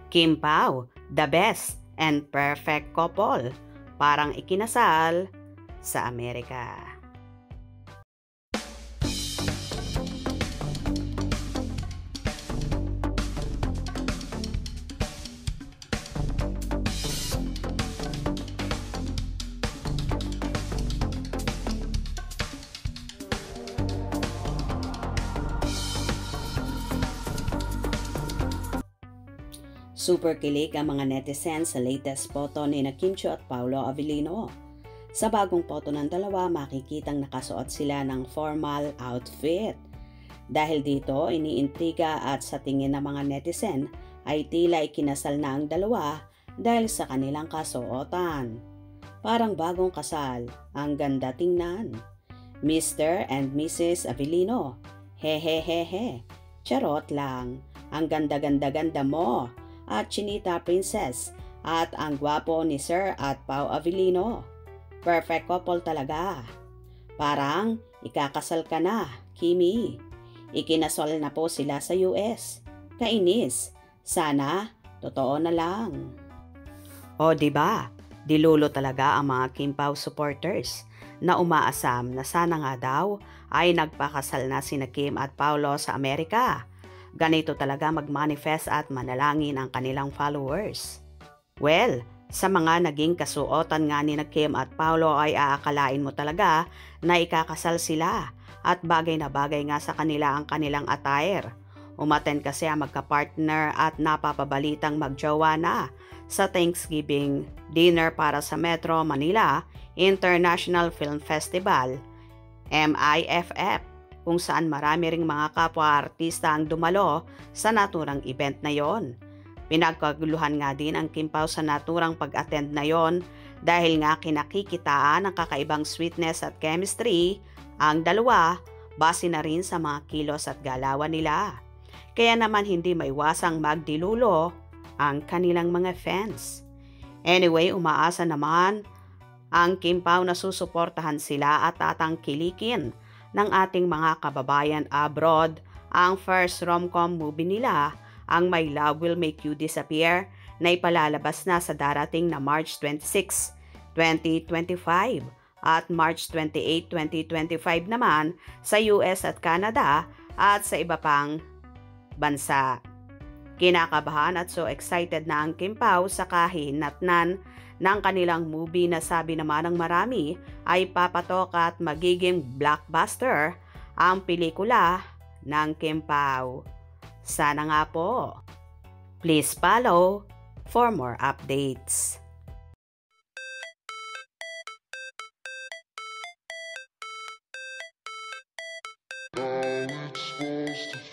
Kim Pao, the best and perfect couple. Parang ikinasal sa Amerika. Super kilig ang mga netizens sa latest photo ni Kim Chiu at Paolo Avellino. Sa bagong photo ng dalawa, makikitang nakasuot sila ng formal outfit. Dahil dito, iniintriga at sa tingin ng mga netizen ay tila ikinasal na ang dalawa dahil sa kanilang kasuotan. Parang bagong kasal, ang ganda tingnan. Mr. and Mrs. Avellino, hehehehe, charot lang, ang ganda-ganda-ganda mo. At Chinita Princess at ang gwapo ni Sir at Pao Avellino. Perfect couple talaga. Parang ikakasal ka na, Kimi. Ikinasal na po sila sa US. Kainis. Sana totoo na lang. O diba? Dilulo talaga ang mga Kim Pao supporters na umaasam na sana nga daw ay nagpakasal na sina Kim at Paolo sa Amerika. Ganito talaga mag-manifest at manalangin ang kanilang followers. Well, sa mga naging kasuotan nga ni Kim at Paolo ay aakalain mo talaga na ikakasal sila at bagay na bagay nga sa kanila ang kanilang attire. Umattend kasi ang magka-partner at napapabalitang magjowa na sa Thanksgiving dinner para sa Metro Manila International Film Festival, MIFF, kung saan marami ring mga kapwa-artista ang dumalo sa naturang event na yon. Pinagkaguluhan nga din ang Kim Pao sa naturang pag-attend na yon dahil nga kinakikitaan ang kakaibang sweetness at chemistry ang dalawa base na rin sa mga kilos at galawan nila. Kaya naman hindi maiwasang magdilulo ang kanilang mga fans. Anyway, umaasa naman ang Kim Pao na susuportahan sila at tatangkilikin ng ating mga kababayan abroad ang first rom-com movie nila, ang My Love Will Make You Disappear, na ipalalabas na sa darating na March 26, 2025 at March 28, 2025 naman sa US at Canada at sa iba pang bansa. Kinakabahan at so excited na ang Kim Pao sa kahinatnan ng kanilang movie na sabi naman ng marami ay papatok at magiging blockbuster ang pelikula ng Kim Pao. Sana nga po. Please follow for more updates. How it's supposed to